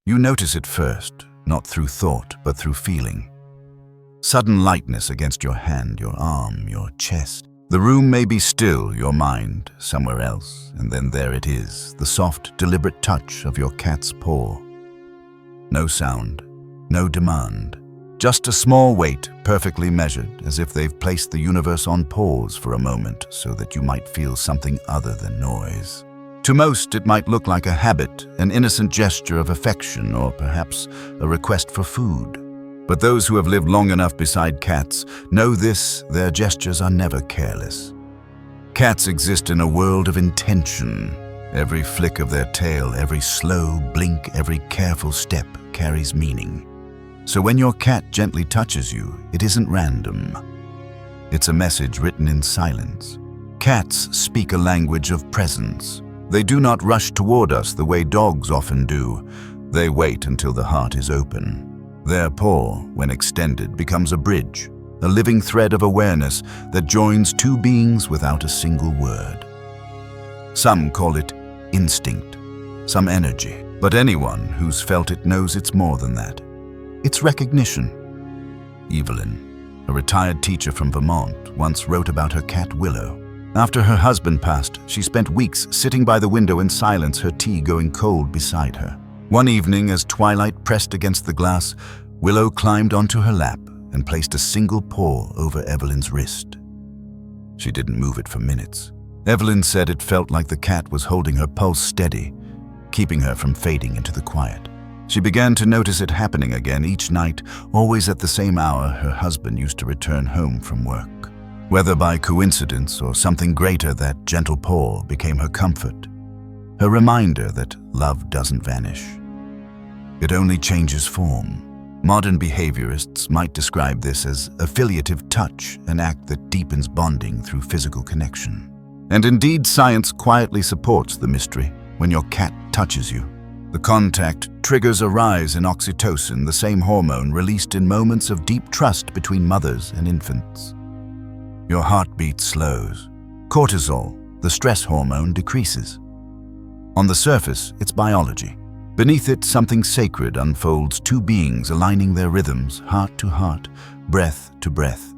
You notice it first, not through thought, but through feeling. Sudden lightness against your hand, your arm, your chest. The room may be still, your mind somewhere else, and then there it is, the soft, deliberate touch of your cat's paw. No sound, no demand, just a small weight, perfectly measured, as if they've placed the universe on pause for a moment so that you might feel something other than noise. To most, it might look like a habit, an innocent gesture of affection, or perhaps a request for food. But those who have lived long enough beside cats know this: their gestures are never careless. Cats exist in a world of intention. Every flick of their tail, every slow blink, every careful step carries meaning. So when your cat gently touches you, it isn't random. It's a message written in silence. Cats speak a language of presence. They do not rush toward us the way dogs often do. They wait until the heart is open. Their paw, when extended, becomes a bridge, a living thread of awareness that joins two beings without a single word. Some call it instinct, some energy, but anyone who's felt it knows it's more than that. It's recognition. Evelyn, a retired teacher from Vermont, once wrote about her cat Willow. After her husband passed, she spent weeks sitting by the window in silence, her tea going cold beside her. One evening, as twilight pressed against the glass, Willow climbed onto her lap and placed a single paw over Evelyn's wrist. She didn't move it for minutes. Evelyn said it felt like the cat was holding her pulse steady, keeping her from fading into the quiet. She began to notice it happening again each night, always at the same hour her husband used to return home from work. Whether by coincidence or something greater, that gentle paw became her comfort, her reminder that love doesn't vanish. It only changes form. Modern behaviorists might describe this as affiliative touch, an act that deepens bonding through physical connection. And indeed, science quietly supports the mystery. When your cat touches you, the contact triggers a rise in oxytocin, the same hormone released in moments of deep trust between mothers and infants. Your heartbeat slows. Cortisol, the stress hormone, decreases. On the surface, it's biology. Beneath it, something sacred unfolds, two beings aligning their rhythms, heart to heart, breath to breath.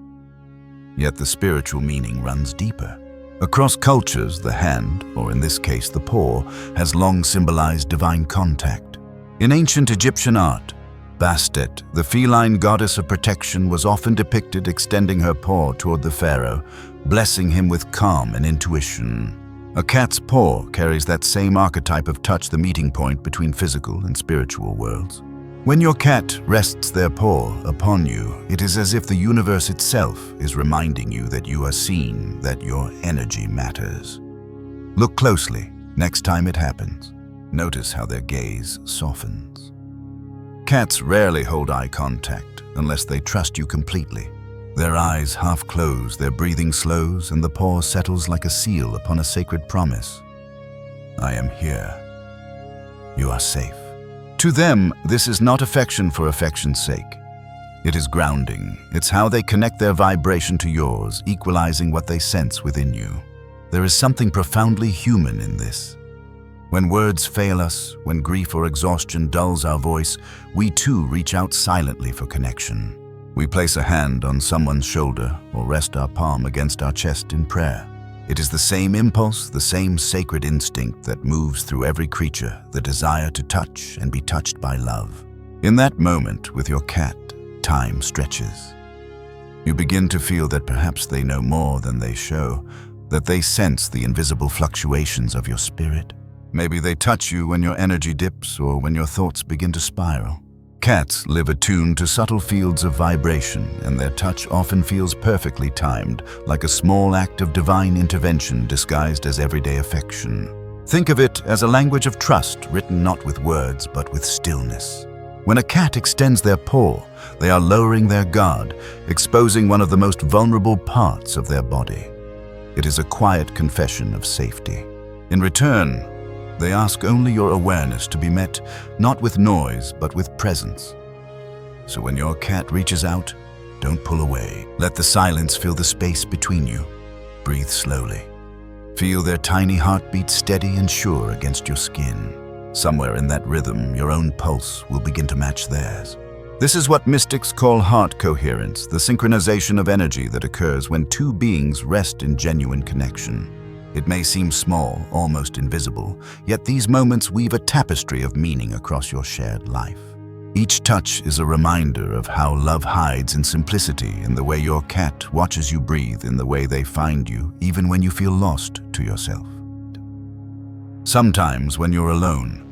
Yet the spiritual meaning runs deeper. Across cultures, the hand, or in this case the paw, has long symbolized divine contact. In ancient Egyptian art, Bastet, the feline goddess of protection, was often depicted extending her paw toward the pharaoh, blessing him with calm and intuition. A cat's paw carries that same archetype of touch, the meeting point between physical and spiritual worlds. When your cat rests their paw upon you, it is as if the universe itself is reminding you that you are seen, that your energy matters. Look closely next time it happens. Notice how their gaze softens. Cats rarely hold eye contact unless they trust you completely. Their eyes half close, their breathing slows, and the paw settles like a seal upon a sacred promise. I am here. You are safe. To them, this is not affection for affection's sake. It is grounding. It's how they connect their vibration to yours, equalizing what they sense within you. There is something profoundly human in this. When words fail us, when grief or exhaustion dulls our voice, we too reach out silently for connection. We place a hand on someone's shoulder or rest our palm against our chest in prayer. It is the same impulse, the same sacred instinct that moves through every creature, the desire to touch and be touched by love. In that moment with your cat, time stretches. You begin to feel that perhaps they know more than they show, that they sense the invisible fluctuations of your spirit. Maybe they touch you when your energy dips or when your thoughts begin to spiral. Cats live attuned to subtle fields of vibration, and their touch often feels perfectly timed, like a small act of divine intervention disguised as everyday affection. Think of it as a language of trust, written not with words, but with stillness. When a cat extends their paw, they are lowering their guard, exposing one of the most vulnerable parts of their body. It is a quiet confession of safety. In return, they ask only your awareness to be met, not with noise, but with presence. So when your cat reaches out, don't pull away. Let the silence fill the space between you. Breathe slowly. Feel their tiny heartbeat steady and sure against your skin. Somewhere in that rhythm, your own pulse will begin to match theirs. This is what mystics call heart coherence, the synchronization of energy that occurs when two beings rest in genuine connection. It may seem small, almost invisible, yet these moments weave a tapestry of meaning across your shared life. Each touch is a reminder of how love hides in simplicity, in the way your cat watches you breathe, in the way they find you, even when you feel lost to yourself. Sometimes when you're alone,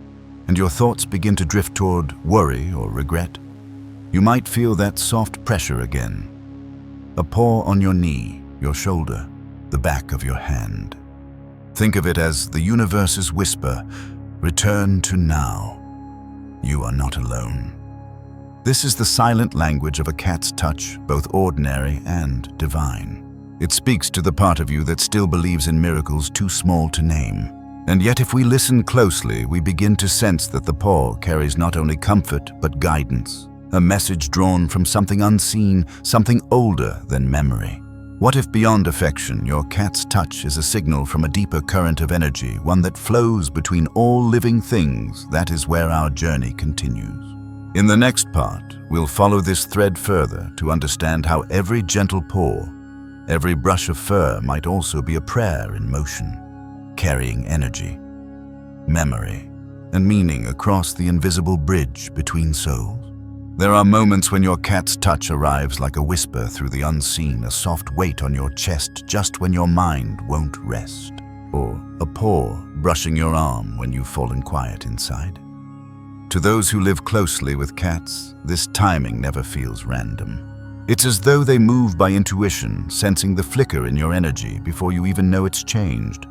and your thoughts begin to drift toward worry or regret, you might feel that soft pressure again. A paw on your knee, your shoulder, the back of your hand. Think of it as the universe's whisper, return to now. You are not alone. This is the silent language of a cat's touch, both ordinary and divine. It speaks to the part of you that still believes in miracles too small to name. And yet if we listen closely, we begin to sense that the paw carries not only comfort but guidance. A message drawn from something unseen, something older than memory. What if beyond affection, your cat's touch is a signal from a deeper current of energy, one that flows between all living things? That is where our journey continues. In the next part, we'll follow this thread further to understand how every gentle paw, every brush of fur might also be a prayer in motion, carrying energy, memory, and meaning across the invisible bridge between souls. There are moments when your cat's touch arrives like a whisper through the unseen, a soft weight on your chest just when your mind won't rest, or a paw brushing your arm when you've fallen quiet inside. To those who live closely with cats, this timing never feels random. It's as though they move by intuition, sensing the flicker in your energy before you even know it's changed.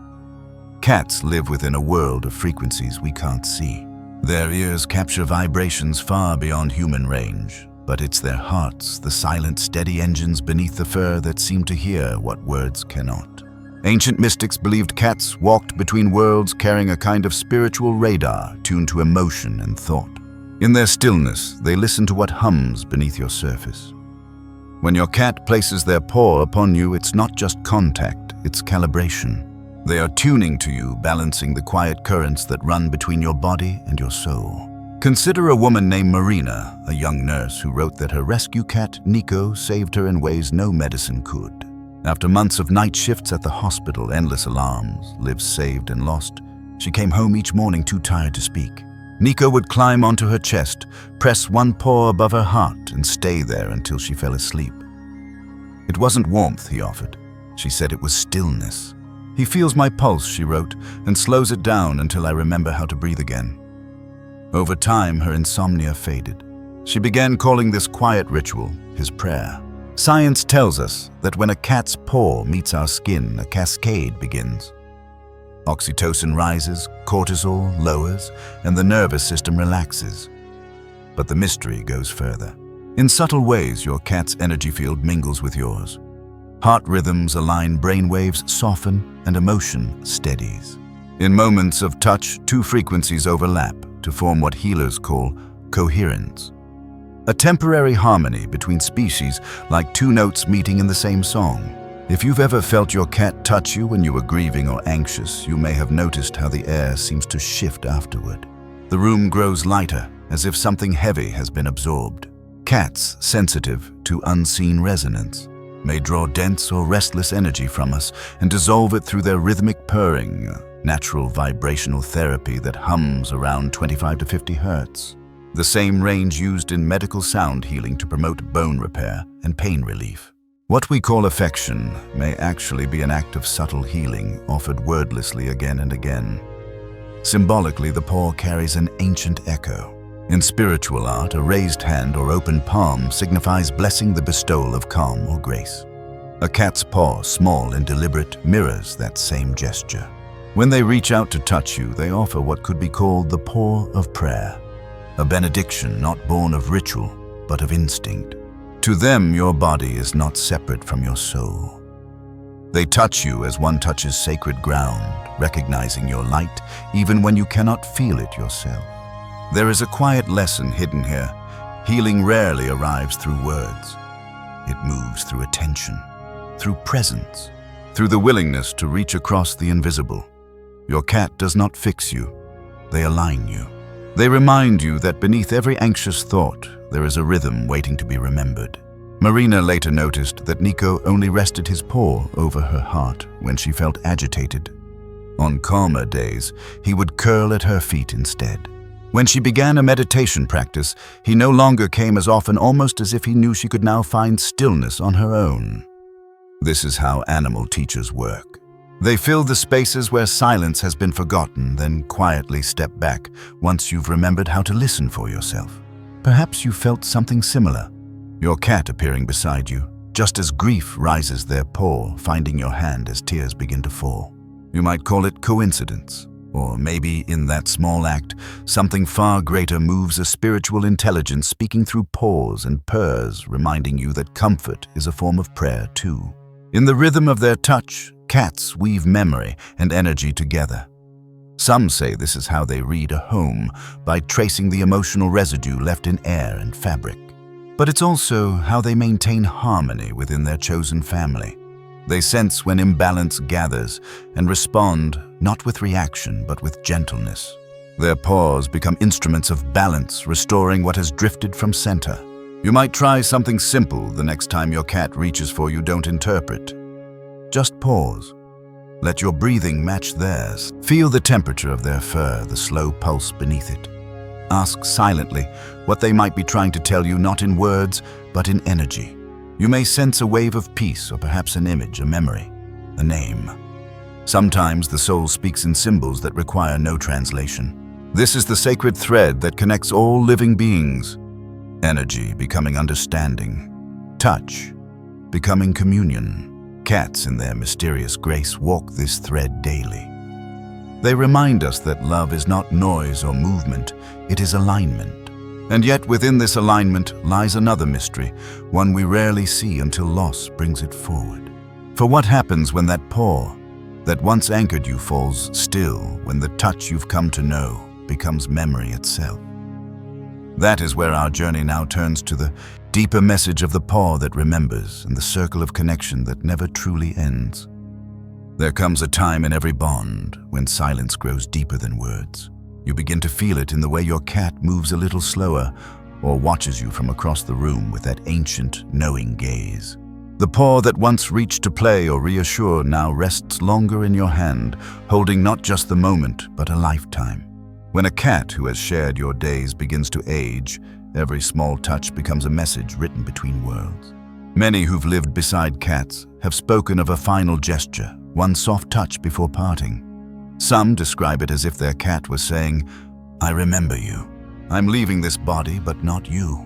Cats live within a world of frequencies we can't see. Their ears capture vibrations far beyond human range, but it's their hearts, the silent, steady engines beneath the fur, that seem to hear what words cannot. Ancient mystics believed cats walked between worlds, carrying a kind of spiritual radar tuned to emotion and thought. In their stillness, they listen to what hums beneath your surface. When your cat places their paw upon you, it's not just contact, it's calibration. They are tuning to you, balancing the quiet currents that run between your body and your soul. Consider a woman named Marina, a young nurse who wrote that her rescue cat, Nico, saved her in ways no medicine could. After months of night shifts at the hospital, endless alarms, lives saved and lost, she came home each morning too tired to speak. Nico would climb onto her chest, press one paw above her heart, and stay there until she fell asleep. It wasn't warmth he offered. She said it was stillness. He feels my pulse, she wrote, and slows it down until I remember how to breathe again. Over time, her insomnia faded. She began calling this quiet ritual his prayer. Science tells us that when a cat's paw meets our skin, a cascade begins. Oxytocin rises, cortisol lowers, and the nervous system relaxes. But the mystery goes further. In subtle ways, your cat's energy field mingles with yours. Heart rhythms align, brainwaves soften, and emotion steadies. In moments of touch, two frequencies overlap to form what healers call coherence. A temporary harmony between species, like two notes meeting in the same song. If you've ever felt your cat touch you when you were grieving or anxious, you may have noticed how the air seems to shift afterward. The room grows lighter, as if something heavy has been absorbed. Cats, sensitive to unseen resonance, may draw dense or restless energy from us and dissolve it through their rhythmic purring, natural vibrational therapy that hums around 25 to 50 hertz. The same range used in medical sound healing to promote bone repair and pain relief. What we call affection may actually be an act of subtle healing offered wordlessly again and again. Symbolically, the paw carries an ancient echo. In spiritual art, a raised hand or open palm signifies blessing, the bestowal of calm or grace. A cat's paw, small and deliberate, mirrors that same gesture. When they reach out to touch you, they offer what could be called the paw of prayer, a benediction not born of ritual, but of instinct. To them, your body is not separate from your soul. They touch you as one touches sacred ground, recognizing your light even when you cannot feel it yourself. There is a quiet lesson hidden here. Healing rarely arrives through words. It moves through attention, through presence, through the willingness to reach across the invisible. Your cat does not fix you. they align you. They remind you that beneath every anxious thought, there is a rhythm waiting to be remembered. Marina later noticed that Nico only rested his paw over her heart when she felt agitated. On calmer days, he would curl at her feet instead. When she began a meditation practice, he no longer came as often, almost as if he knew she could now find stillness on her own. This is how animal teachers work. They fill the spaces where silence has been forgotten, then quietly step back once you've remembered how to listen for yourself. Perhaps you felt something similar. Your cat appearing beside you, just as grief rises their paw, finding your hand as tears begin to fall. You might call it coincidence, or maybe in that small act, something far greater moves, a spiritual intelligence speaking through paws and purrs, reminding you that comfort is a form of prayer too. In the rhythm of their touch, cats weave memory and energy together. Some say this is how they read a home, by tracing the emotional residue left in air and fabric. But it's also how they maintain harmony within their chosen family. They sense when imbalance gathers and respond not with reaction but with gentleness. Their paws become instruments of balance, restoring what has drifted from center. You might try something simple the next time your cat reaches for you. Don't interpret. Just pause. Let your breathing match theirs. Feel the temperature of their fur, the slow pulse beneath it. Ask silently what they might be trying to tell you, not in words, but in energy. You may sense a wave of peace, or perhaps an image, a memory, a name. Sometimes the soul speaks in symbols that require no translation. This is the sacred thread that connects all living beings. Energy becoming understanding. Touch becoming communion. Cats, in their mysterious grace, walk this thread daily. They remind us that love is not noise or movement, it is alignment. And yet within this alignment lies another mystery, one we rarely see until loss brings it forward. For what happens when that paw that once anchored you falls still, when the touch you've come to know becomes memory itself? That is where our journey now turns to the deeper message of the paw that remembers and the circle of connection that never truly ends. There comes a time in every bond when silence grows deeper than words. You begin to feel it in the way your cat moves a little slower or watches you from across the room with that ancient, knowing gaze. The paw that once reached to play or reassure now rests longer in your hand, holding not just the moment, but a lifetime. When a cat who has shared your days begins to age, every small touch becomes a message written between worlds. Many who've lived beside cats have spoken of a final gesture, one soft touch before parting. Some describe it as if their cat was saying, "I remember you. I'm leaving this body, but not you."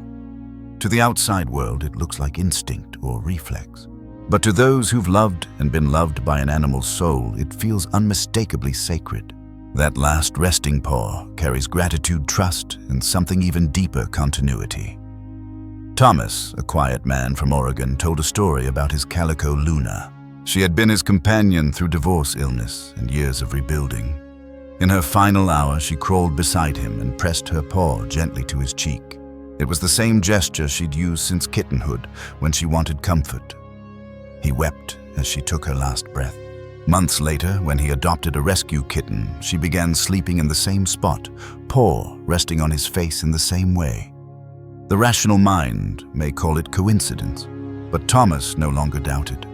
To the outside world, it looks like instinct or reflex. But to those who've loved and been loved by an animal's soul, it feels unmistakably sacred. That last resting paw carries gratitude, trust, and something even deeper, continuity. Thomas, a quiet man from Oregon, told a story about his calico Luna. She had been his companion through divorce, illness, and years of rebuilding. In her final hour, she crawled beside him and pressed her paw gently to his cheek. It was the same gesture she'd used since kittenhood, when she wanted comfort. He wept as she took her last breath. Months later, when he adopted a rescue kitten, she began sleeping in the same spot, paw resting on his face in the same way. The rational mind may call it coincidence, but Thomas no longer doubted.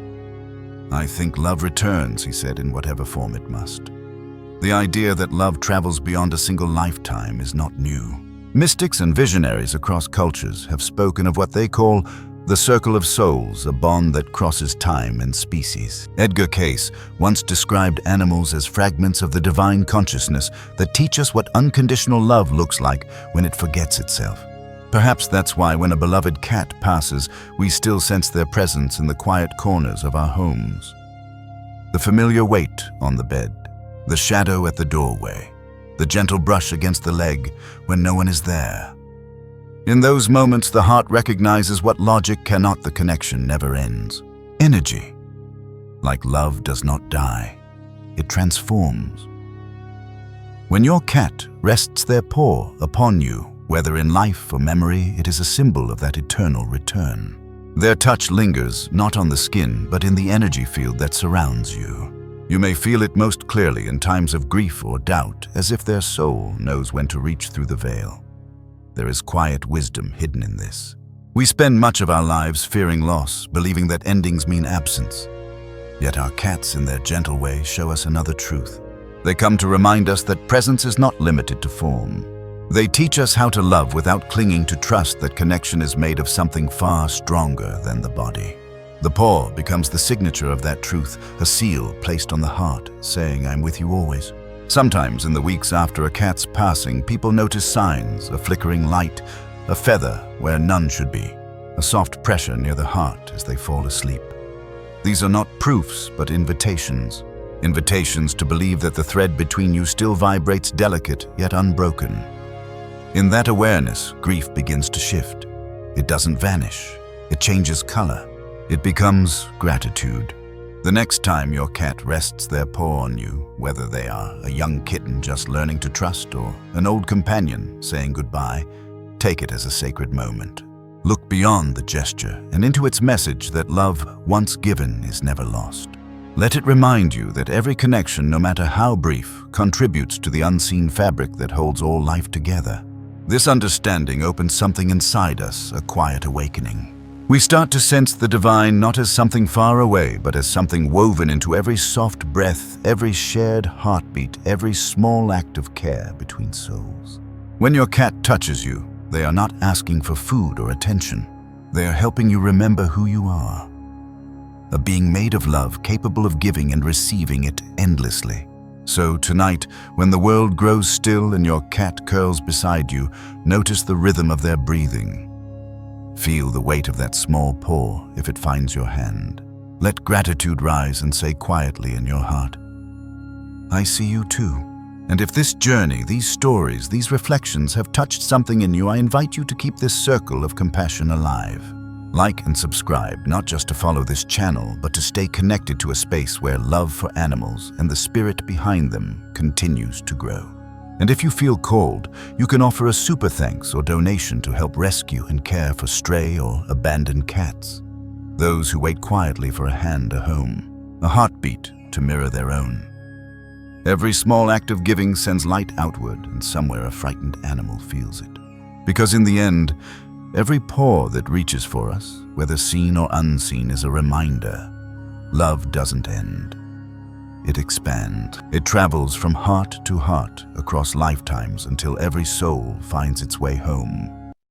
"I think love returns," he said, "in whatever form it must." The idea that love travels beyond a single lifetime is not new. Mystics and visionaries across cultures have spoken of what they call the circle of souls, a bond that crosses time and species. Edgar Cayce once described animals as fragments of the divine consciousness that teach us what unconditional love looks like when it forgets itself. Perhaps that's why when a beloved cat passes, we still sense their presence in the quiet corners of our homes. The familiar weight on the bed, the shadow at the doorway, the gentle brush against the leg when no one is there. In those moments, the heart recognizes what logic cannot. The connection never ends. Energy, like love, does not die. It transforms. When your cat rests their paw upon you, whether in life or memory, it is a symbol of that eternal return. Their touch lingers, not on the skin, but in the energy field that surrounds you. You may feel it most clearly in times of grief or doubt, as if their soul knows when to reach through the veil. There is quiet wisdom hidden in this. We spend much of our lives fearing loss, believing that endings mean absence. Yet our cats, in their gentle way, show us another truth. They come to remind us that presence is not limited to form. They teach us how to love without clinging to trust that connection is made of something far stronger than the body. The paw becomes the signature of that truth, a seal placed on the heart, saying, "I'm with you always." Sometimes in the weeks after a cat's passing, people notice signs, a flickering light, a feather where none should be, a soft pressure near the heart as they fall asleep. These are not proofs, but invitations. Invitations to believe that the thread between you still vibrates delicate yet unbroken. In that awareness, grief begins to shift. It doesn't vanish. It changes color. It becomes gratitude. The next time your cat rests their paw on you, whether they are a young kitten just learning to trust or an old companion saying goodbye, take it as a sacred moment. Look beyond the gesture and into its message that love, once given, is never lost. Let it remind you that every connection, no matter how brief, contributes to the unseen fabric that holds all life together. This understanding opens something inside us, a quiet awakening. We start to sense the divine not as something far away, but as something woven into every soft breath, every shared heartbeat, every small act of care between souls. When your cat touches you, they are not asking for food or attention. They are helping you remember who you are. A being made of love, capable of giving and receiving it endlessly. So tonight, when the world grows still and your cat curls beside you, notice the rhythm of their breathing. Feel the weight of that small paw if it finds your hand. Let gratitude rise and say quietly in your heart, "I see you too." And if this journey, these stories, these reflections have touched something in you, I invite you to keep this circle of compassion alive. Like and subscribe, not just to follow this channel, but to stay connected to a space where love for animals and the spirit behind them continues to grow. And if you feel called, you can offer a super thanks or donation to help rescue and care for stray or abandoned cats. Those who wait quietly for a hand, a home, a heartbeat to mirror their own. Every small act of giving sends light outward, and somewhere a frightened animal feels it. Because in the end, every paw that reaches for us, whether seen or unseen, is a reminder. Love doesn't end. It expands. It travels from heart to heart across lifetimes until every soul finds its way home.